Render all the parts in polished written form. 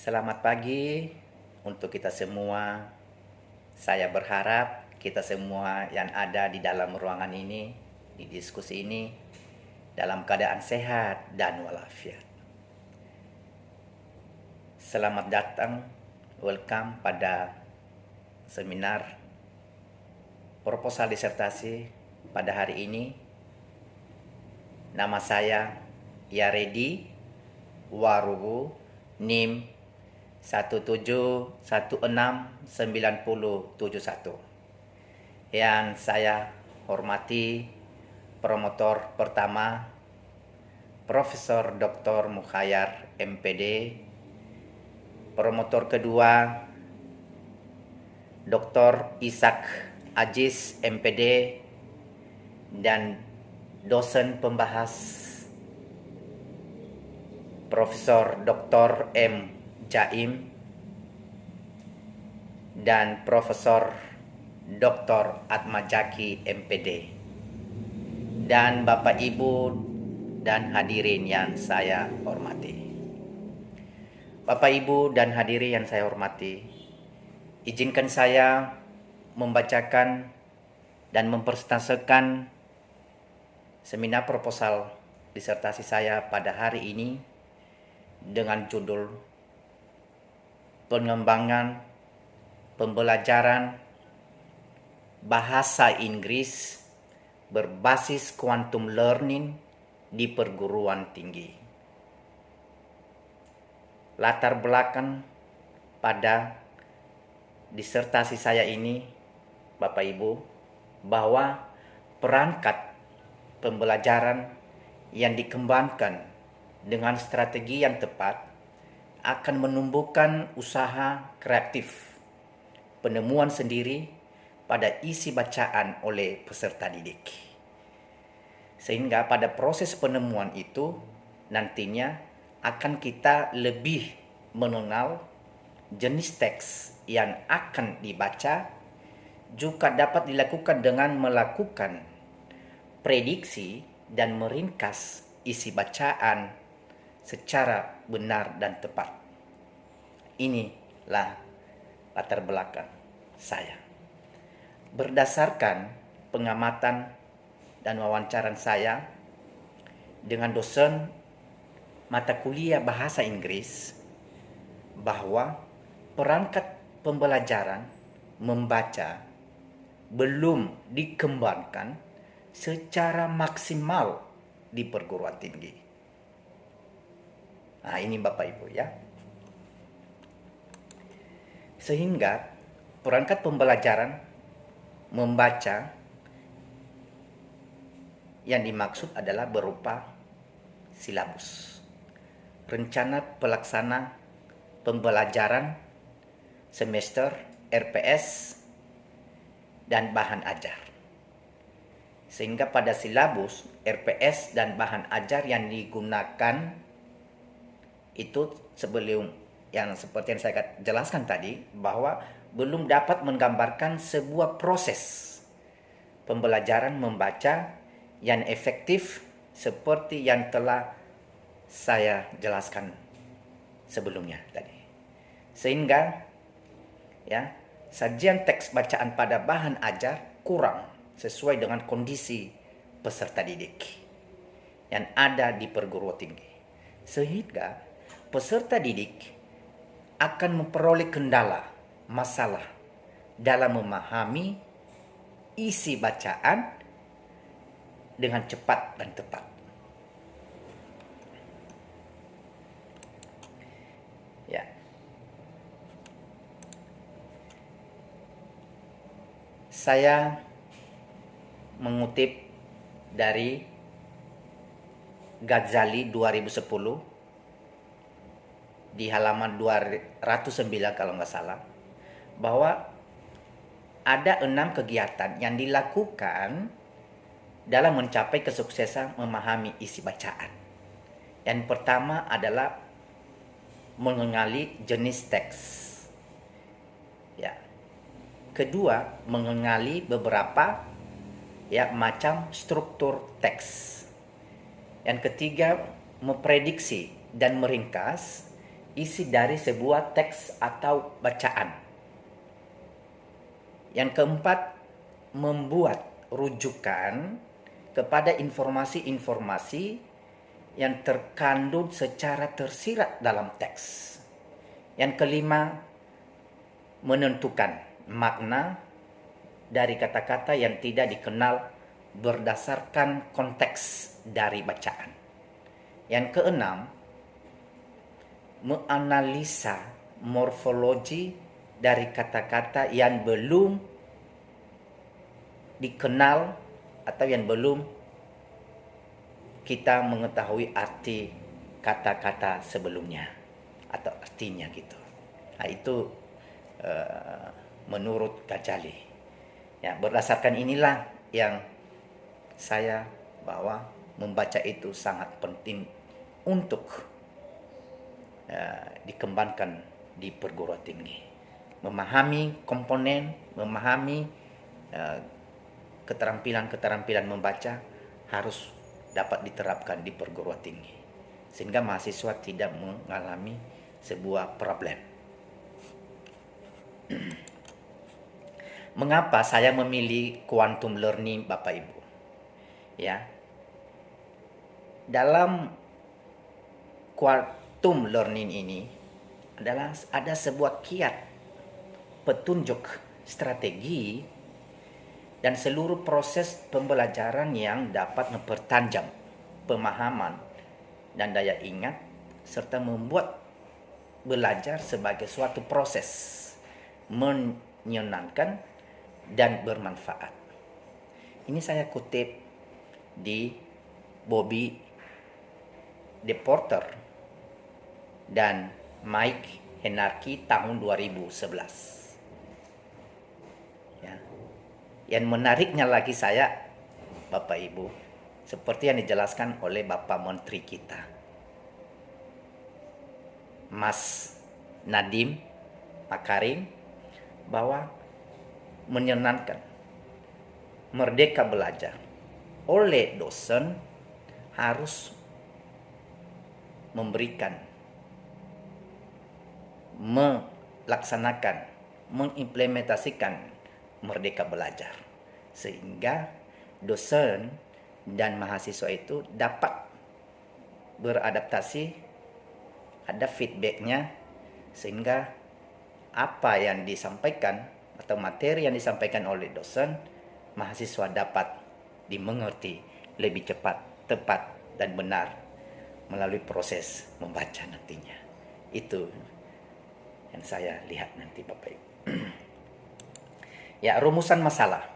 Selamat pagi untuk kita semua. Saya berharap kita semua yang ada di dalam ruangan ini, di diskusi ini, dalam keadaan sehat dan walafiat. Selamat datang, welcome pada seminar proposal disertasi pada hari ini. Nama saya Yaredi Warugu, NIM 17169071. Yang saya hormati promotor pertama Profesor Dr. Mukhayyar MPD, promotor kedua Dr. Ishak Aziz MPD, dan dosen pembahas Profesor Dr. M. Jaim dan Profesor Dr. Atmajaki MPD, dan Bapak Ibu dan hadirin yang saya hormati. Bapak Ibu dan hadirin yang saya hormati, izinkan saya membacakan dan mempresentasikan seminar proposal disertasi saya pada hari ini dengan judul Pengembangan Pembelajaran Bahasa Inggris Berbasis Quantum Learning di Perguruan Tinggi. Latar belakang pada disertasi saya ini, Bapak Ibu, bahwa perangkat pembelajaran yang dikembangkan dengan strategi yang tepat akan menumbuhkan usaha kreatif, penemuan sendiri pada isi bacaan oleh peserta didik. Sehingga pada proses penemuan itu nantinya akan kita lebih mengenal jenis teks yang akan dibaca, juga dapat dilakukan dengan melakukan prediksi dan meringkas isi bacaan secara benar dan tepat. Inilah latar belakang saya. Berdasarkan pengamatan dan wawancaran saya dengan dosen mata kuliah bahasa Inggris, bahwa perangkat pembelajaran membaca belum dikembangkan secara maksimal di perguruan tinggi. Nah, ini Bapak Ibu ya. Sehingga perangkat pembelajaran membaca yang dimaksud adalah berupa silabus, rencana pelaksana pembelajaran semester, RPS, dan bahan ajar. Sehingga pada silabus, RPS, dan bahan ajar yang digunakan itu sebelum yang seperti yang saya jelaskan tadi, bahwa belum dapat menggambarkan sebuah proses pembelajaran membaca yang efektif seperti yang telah saya jelaskan sebelumnya tadi. Sehingga ya, sajian teks bacaan pada bahan ajar kurang sesuai dengan kondisi peserta didik yang ada di perguruan tinggi. Sehingga peserta didik akan memperoleh kendala, masalah dalam memahami isi bacaan dengan cepat dan tepat. Ya. Saya mengutip dari Ghazali 2010 di halaman 209 kalau nggak salah, bahwa ada 6 kegiatan yang dilakukan dalam mencapai kesuksesan memahami isi bacaan. Yang pertama adalah mengenali jenis teks. Ya. Kedua, mengenali beberapa macam struktur teks. Yang ketiga, memprediksi dan meringkas isi dari sebuah teks atau bacaan. Yang keempat, membuat rujukan kepada informasi-informasi yang terkandung secara tersirat dalam teks. Yang kelima, menentukan makna dari kata-kata yang tidak dikenal berdasarkan konteks dari bacaan. Yang keenam, menganalisa morfologi dari kata-kata yang belum dikenal atau yang belum kita mengetahui arti kata-kata sebelumnya atau artinya gitu. Nah, itu menurut Ghazali. Ya, berdasarkan inilah yang saya bahwa membaca itu sangat penting untuk dikembangkan di perguruan tinggi. Memahami komponen, memahami keterampilan-keterampilan membaca harus dapat diterapkan di perguruan tinggi, sehingga mahasiswa tidak mengalami sebuah problem. Mengapa saya memilih quantum learning, Bapak Ibu? Ya, dalam quantum learning ini adalah ada sebuah kiat, petunjuk, strategi dan seluruh proses pembelajaran yang dapat mempertajam pemahaman dan daya ingat serta membuat belajar sebagai suatu proses menyenangkan dan bermanfaat. Ini saya kutip di Bobby DePorter dan Mike Henarki tahun 2011. Ya. Yang menariknya lagi saya, Bapak Ibu, seperti yang dijelaskan oleh Bapak Menteri kita, Mas Nadiem Makarim, bahwa menyenangkan, merdeka belajar oleh dosen harus memberikan, melaksanakan, mengimplementasikan merdeka belajar, sehingga dosen dan mahasiswa itu dapat beradaptasi, ada feedbacknya, sehingga apa yang disampaikan atau materi yang disampaikan oleh dosen, mahasiswa dapat dimengerti lebih cepat, tepat, dan benar melalui proses membaca nantinya. Itu yang saya lihat nanti, Bapak Ibu. Ya, rumusan masalah.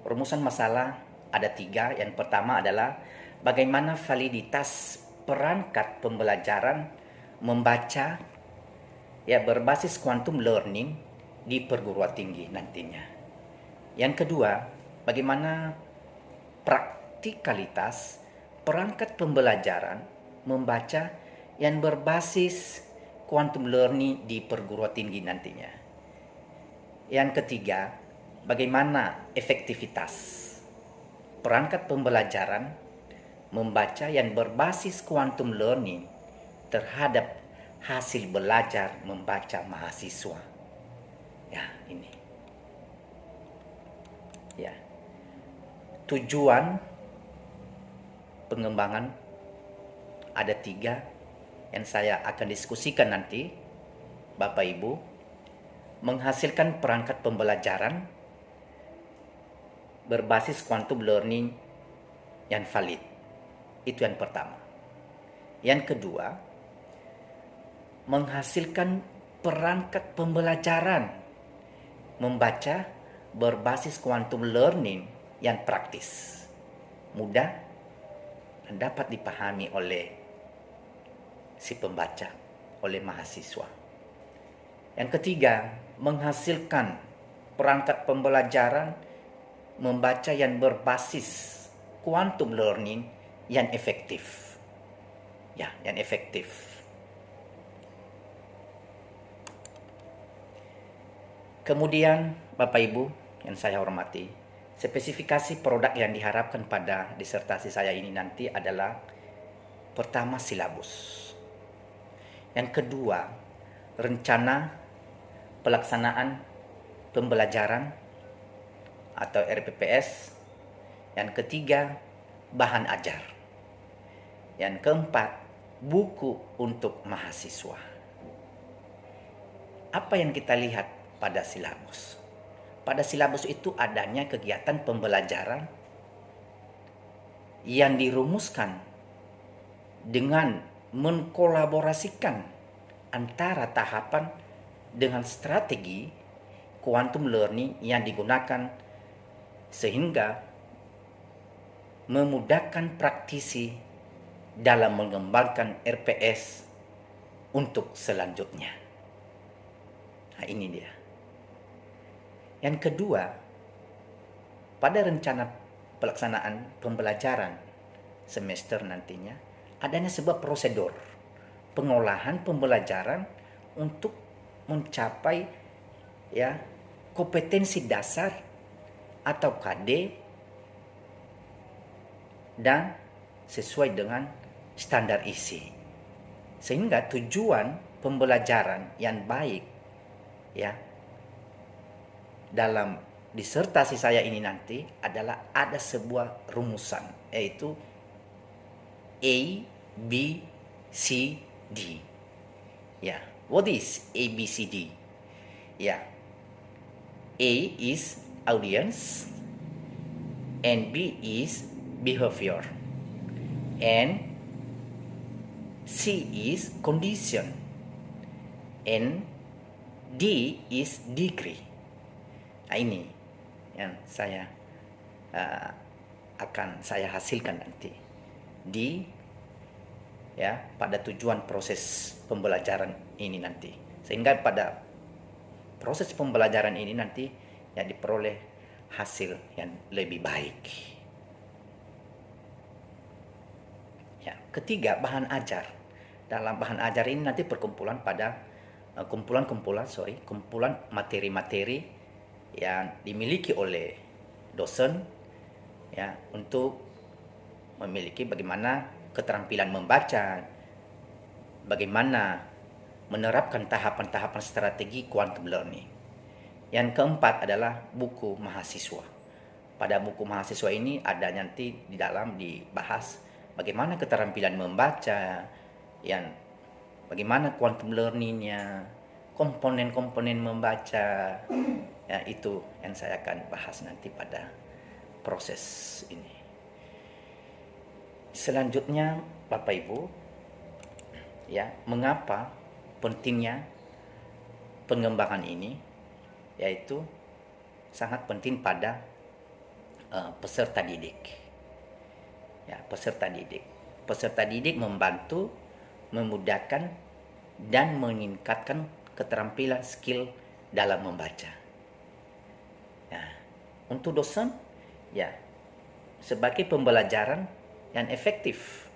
Rumusan masalah ada 3. Yang pertama adalah bagaimana validitas perangkat pembelajaran membaca ya berbasis quantum learning di perguruan tinggi nantinya. Yang kedua, bagaimana praktikalitas perangkat pembelajaran membaca yang berbasis quantum learning di perguruan tinggi nantinya. Yang ketiga, bagaimana efektivitas perangkat pembelajaran membaca yang berbasis quantum learning terhadap hasil belajar membaca mahasiswa. Ya, ini. Ya. Tujuan pengembangan ada 3 yang saya akan diskusikan nanti, Bapak Ibu. Menghasilkan perangkat pembelajaran berbasis quantum learning yang valid. Itu yang pertama. Yang kedua, menghasilkan perangkat pembelajaran membaca berbasis quantum learning yang praktis, mudah, dan dapat dipahami oleh si pembaca, oleh mahasiswa. Yang ketiga, menghasilkan perangkat pembelajaran membaca yang berbasis quantum learning yang efektif. Ya, yang efektif. Kemudian, Bapak Ibu yang saya hormati, spesifikasi produk yang diharapkan pada disertasi saya ini nanti adalah pertama, silabus. Yang kedua, rencana pelaksanaan pembelajaran atau RPPS. Yang ketiga, bahan ajar. Yang keempat, buku untuk mahasiswa. Apa yang kita lihat pada silabus? Pada silabus itu adanya kegiatan pembelajaran yang dirumuskan dengan mengkolaborasikan antara tahapan dengan strategi quantum learning yang digunakan sehingga memudahkan praktisi dalam mengembangkan RPS untuk selanjutnya. Nah, ini dia. Yang kedua, pada rencana pelaksanaan pembelajaran semester nantinya, adanya sebuah prosedur pengolahan pembelajaran untuk mencapai kompetensi dasar atau KD dan sesuai dengan standar isi. Sehingga tujuan pembelajaran yang baik dalam disertasi saya ini nanti adalah ada sebuah rumusan, yaitu A, B, C, D. What is A, B, C, D? A is audience, and B is behavior, and C is condition, and D is degree. Nah, ini yang saya akan saya hasilkan nanti pada tujuan proses pembelajaran ini nanti, sehingga pada proses pembelajaran ini nanti diperoleh hasil yang lebih baik. Ketiga, bahan ajar. Dalam bahan ajar ini nanti kumpulan materi-materi yang dimiliki oleh dosen untuk memiliki bagaimana keterampilan membaca, bagaimana menerapkan tahapan-tahapan strategi quantum learning. Yang keempat adalah buku mahasiswa. Pada buku mahasiswa ini ada nanti di dalam dibahas bagaimana keterampilan membaca, bagaimana quantum learningnya, komponen-komponen membaca, itu yang saya akan bahas nanti pada proses ini. Selanjutnya, Bapak Ibu, mengapa pentingnya pengembangan ini, yaitu sangat penting pada peserta didik. Peserta didik membantu, memudahkan, dan meningkatkan keterampilan skill dalam membaca. Untuk dosen, sebagai pembelajaran yang efektif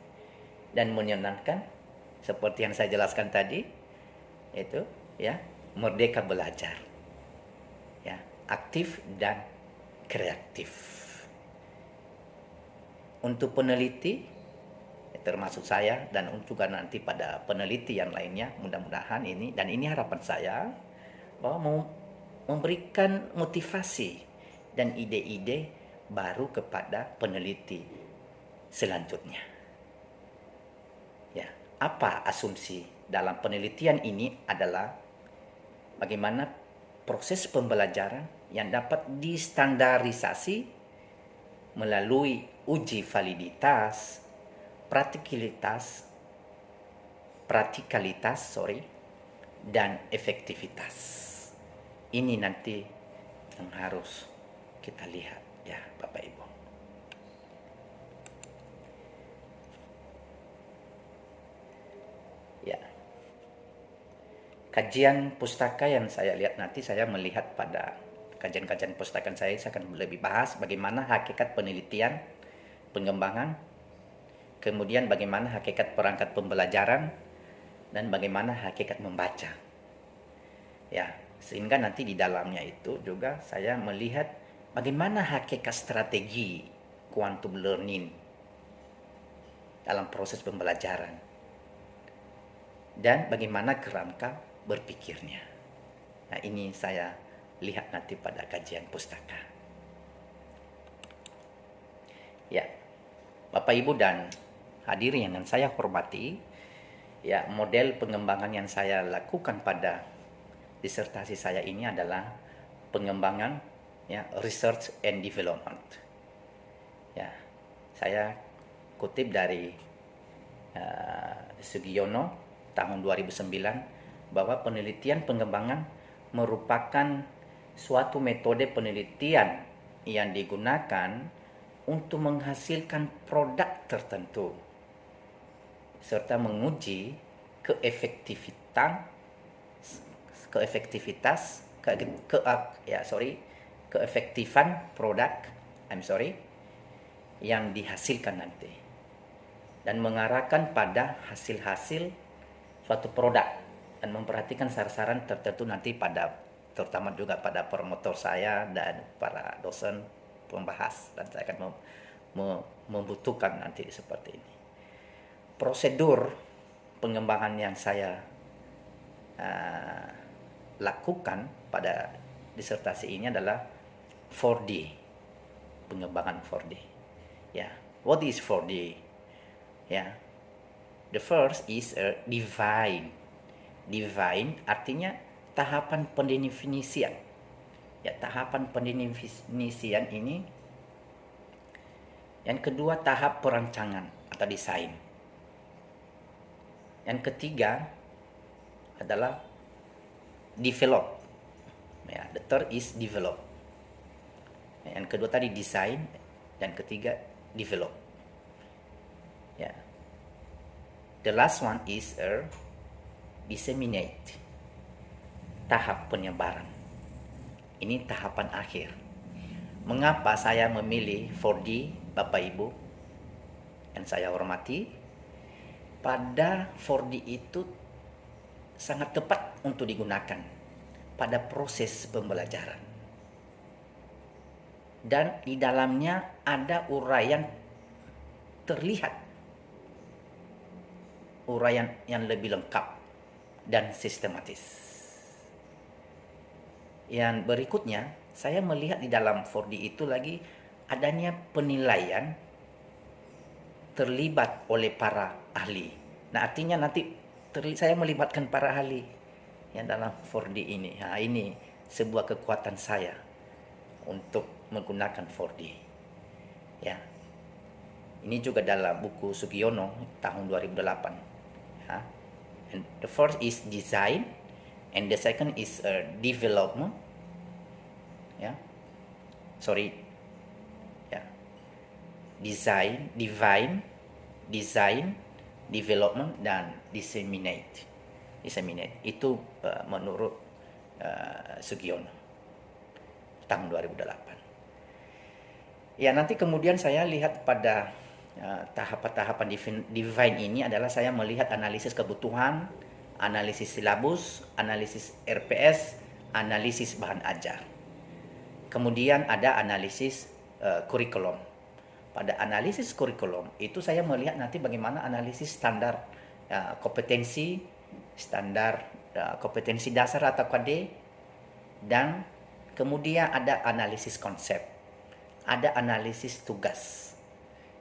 dan menyenangkan, seperti yang saya jelaskan tadi, itu merdeka belajar, aktif dan kreatif. Untuk peneliti, termasuk saya dan juga nanti pada peneliti yang lainnya, mudah-mudahan ini harapan saya bahwa memberikan motivasi dan ide-ide baru kepada peneliti selanjutnya. Apa asumsi dalam penelitian ini adalah bagaimana proses pembelajaran yang dapat distandarisasi melalui uji validitas, praktikalitas, dan efektivitas. Ini nanti yang harus kita lihat, Bapak Ibu. Kajian pustaka yang saya lihat nanti, saya melihat pada kajian-kajian pustaka saya akan lebih bahas bagaimana hakikat penelitian, pengembangan, kemudian bagaimana hakikat perangkat pembelajaran, dan bagaimana hakikat membaca. Sehingga nanti di dalamnya itu juga saya melihat bagaimana hakikat strategi quantum learning dalam proses pembelajaran. dan bagaimana kerangka berpikirnya. Nah, ini saya lihat nanti pada kajian pustaka. Ya, Bapak Ibu dan hadirin yang saya hormati, ya, model pengembangan yang saya lakukan pada disertasi saya ini adalah pengembangan, ya, research and development. Ya, saya kutip dari Sugiono tahun 2009 bahwa penelitian pengembangan merupakan suatu metode penelitian yang digunakan untuk menghasilkan produk tertentu serta menguji keefektifan produk yang dihasilkan nanti, dan mengarahkan pada hasil-hasil suatu produk dan memperhatikan sasaran tertentu nanti terutama juga pada promotor saya dan para dosen pembahas, dan saya akan membutuhkan nanti seperti ini. Prosedur pengembangan yang saya lakukan pada disertasi ini adalah 4D, pengembangan 4D. Ya, what is 4D? Ya, the first is a divine. Divine artinya tahapan pendefinisian. Ya, tahapan pendefinisian ini. Yang kedua, tahap perancangan atau desain. Yang ketiga adalah develop. Ya, the third is develop. Yang kedua tadi desain, dan ketiga develop. Ya. The last one is a disseminate. Tahap penyebaran. Ini tahapan akhir. Mengapa saya memilih 4D, Bapak Ibu yang saya hormati? Pada 4D itu sangat tepat untuk digunakan pada proses pembelajaran. Dan di dalamnya ada uraian terlihat, uraian yang lebih lengkap dan sistematis. Yang berikutnya, saya melihat di dalam 4D itu lagi adanya penilaian terlibat oleh para ahli. Nah, artinya nanti saya melibatkan para ahli yang dalam 4D ini. Nah, ini sebuah kekuatan saya untuk menggunakan 4D. Ya. Ini juga dalam buku Sugiono tahun 2008. Ya. And the first is design, and the second is development. Ya. Ya. Design, development, dan disseminate. Itu menurut Sugiono tahun 2008. Ya, nanti kemudian saya lihat pada tahapan-tahapan divine ini adalah saya melihat analisis kebutuhan, analisis silabus, analisis RPS, analisis bahan ajar. Kemudian ada analisis kurikulum. Pada analisis kurikulum itu saya melihat nanti bagaimana analisis standar kompetensi, standar kompetensi dasar atau KD, dan kemudian ada analisis konsep, ada analisis tugas,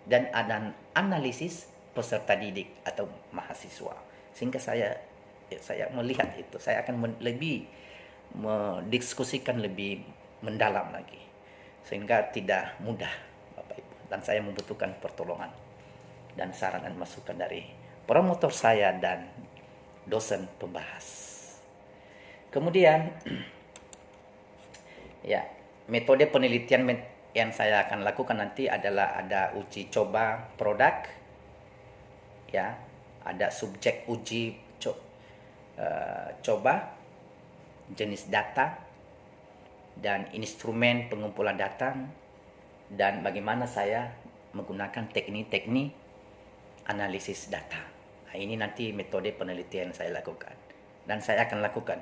dan ada analisis peserta didik atau mahasiswa. Sehingga saya melihat itu, saya akan lebih mendiskusikan lebih mendalam lagi, sehingga tidak mudah, Bapak Ibu, dan saya membutuhkan pertolongan dan saran dan masukan dari promotor saya dan dosen pembahas. Kemudian ya, metode penelitian yang saya akan lakukan nanti adalah ada uji coba produk, ya, ada subjek uji coba, jenis data, dan instrumen pengumpulan data, dan bagaimana saya menggunakan teknik-teknik analisis data. Nah, ini nanti metode penelitian saya lakukan, dan saya akan lakukan,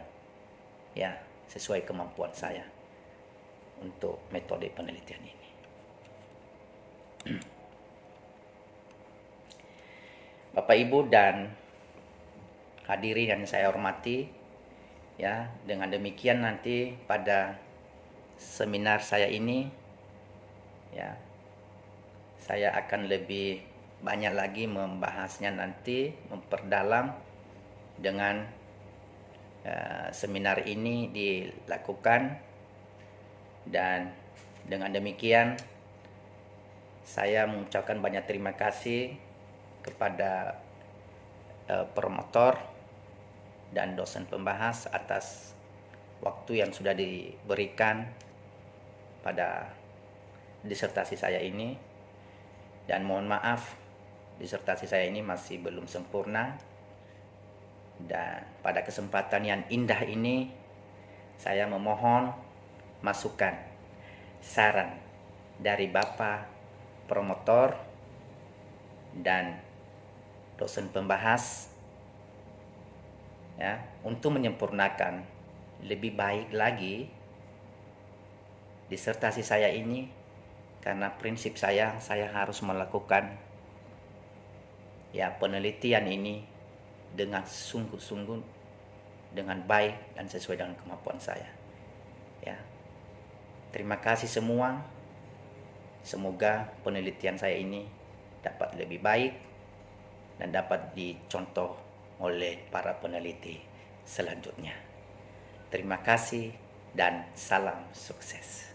ya, sesuai kemampuan saya untuk metode penelitian ini. Bapak Ibu dan hadirin yang saya hormati, ya, dengan demikian nanti pada seminar saya ini, ya, saya akan lebih banyak lagi membahasnya nanti, memperdalam dengan seminar ini dilakukan, dan dengan demikian saya mengucapkan banyak terima kasih kepada promotor dan dosen pembahas atas waktu yang sudah diberikan pada disertasi saya ini, dan mohon maaf disertasi saya ini masih belum sempurna. Dan pada kesempatan yang indah ini saya memohon masukan, saran dari Bapak promotor dan dosen pembahas, ya, untuk menyempurnakan lebih baik lagi disertasi saya ini, karena prinsip saya harus melakukan, ya, penelitian ini dengan sungguh-sungguh, dengan baik dan sesuai dengan kemampuan saya. Ya, terima kasih semua. Semoga penelitian saya ini dapat lebih baik dan dapat dicontoh oleh para peneliti selanjutnya. Terima kasih dan salam sukses.